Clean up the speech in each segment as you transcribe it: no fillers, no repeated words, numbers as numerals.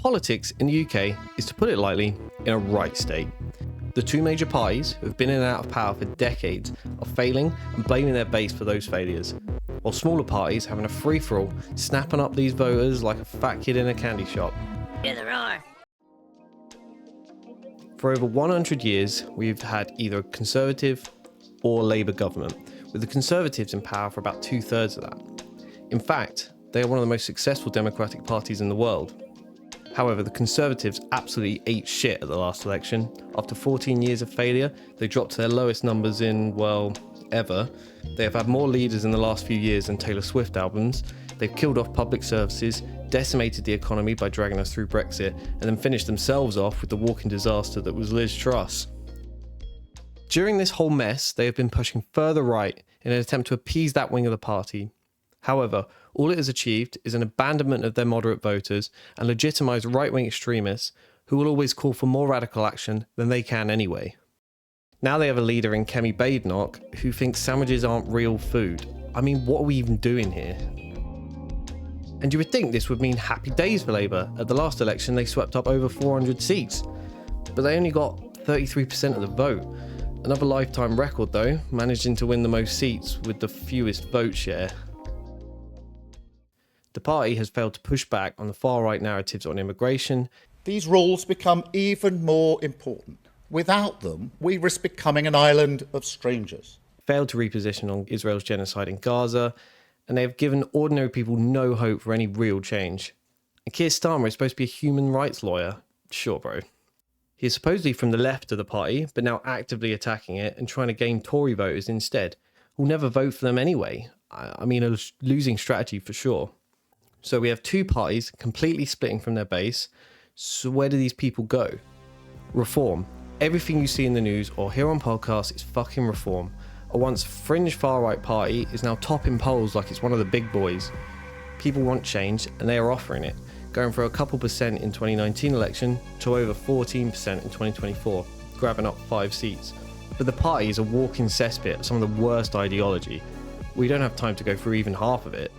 Politics in the UK is, to put it lightly, in a right state. The two major parties, who have been in and out of power for decades, are failing and blaming their base for those failures, while smaller parties having a free-for-all, snapping up these voters like a fat kid in a candy shop. Hear the roar. For over 100 years, we've had either a Conservative or Labour government, with the Conservatives in power for about 2/3 of that. In fact, they are one of the most successful democratic parties in the world. However, the Conservatives absolutely ate shit at the last election. After 14 years of failure, they dropped to their lowest numbers in, well, ever. They have had more leaders in the last few years than Taylor Swift albums. They've killed off public services, decimated the economy by dragging us through Brexit, and then finished themselves off with the walking disaster that was Liz Truss. During this whole mess, they have been pushing further right in an attempt to appease that wing of the party. However, all it has achieved is an abandonment of their moderate voters and legitimised right-wing extremists who will always call for more radical action than they can anyway. Now they have a leader in Kemi Badenoch who thinks sandwiches aren't real food. I mean, what are we even doing here? And you would think this would mean happy days for Labour. At the last election, they swept up over 400 seats, but they only got 33% of the vote. Another lifetime record though, managing to win the most seats with the fewest vote share. The party has failed to push back on the far-right narratives on immigration. These rules become even more important. Without them, we risk becoming an island of strangers. Failed to reposition on Israel's genocide in Gaza, and they have given ordinary people no hope for any real change. And Keir Starmer is supposed to be a human rights lawyer. Sure, bro. He is supposedly from the left of the party, but now actively attacking it and trying to gain Tory voters instead, who'll never vote for them anyway. I mean, a losing strategy for sure. So we have two parties completely splitting from their base. So where do these people go? Reform. Everything you see in the news or hear on podcasts is fucking Reform. A once fringe far-right party is now topping polls like it's one of the big boys. People want change and they are offering it, going from a couple percent in 2019 election to over 14% in 2024, grabbing up 5 seats. But the party is a walking cesspit of some of the worst ideology. We don't have time to go through even half of it.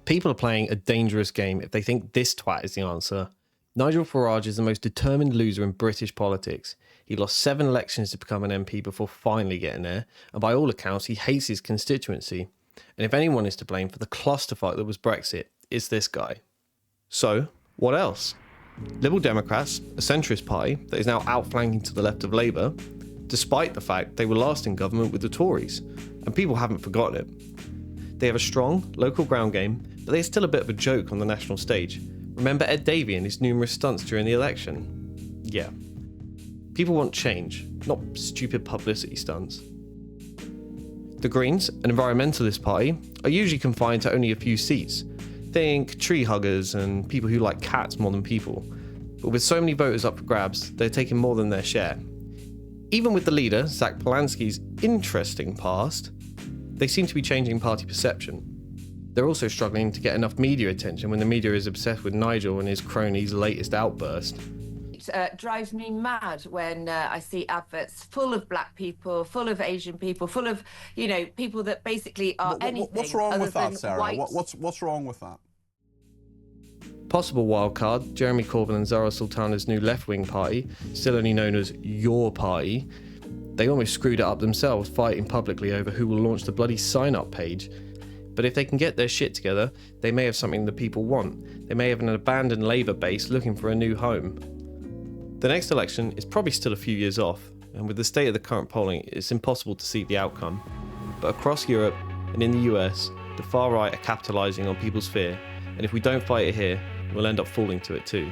People are playing a dangerous game if they think this twat is the answer. Nigel Farage is the most determined loser in British politics. He lost 7 elections to become an MP before finally getting there, and by all accounts he hates his constituency. And if anyone is to blame for the clusterfuck that was Brexit, it's this guy. So, what else? Liberal Democrats, a centrist party that is now outflanking to the left of Labour, despite the fact they were last in government with the Tories, and people haven't forgotten it. They have a strong, local ground game, but they're still a bit of a joke on the national stage. Remember Ed Davey and his numerous stunts during the election? Yeah. People want change, not stupid publicity stunts. The Greens, an environmentalist party, are usually confined to only a few seats. Think tree huggers and people who like cats more than people. But with so many voters up for grabs, they're taking more than their share. Even with the leader, Zach Polanski's interesting past, they seem to be changing party perception. They're also struggling to get enough media attention when the media is obsessed with Nigel and his cronies' latest outburst. It drives me mad when I see adverts full of black people, full of Asian people, full of, people that basically are anything. What's wrong with that, Sarah? White. What's wrong with that? Possible wildcard, Jeremy Corbyn and Zara Sultana's new left-wing party, still only known as Your Party. They almost screwed it up themselves, fighting publicly over who will launch the bloody sign-up page. But if they can get their shit together, they may have something that people want. They may have an abandoned Labour base looking for a new home. The next election is probably still a few years off, and with the state of the current polling, it's impossible to see the outcome. But across Europe and in the US, the far right are capitalising on people's fear, and if we don't fight it here, we'll end up falling to it too.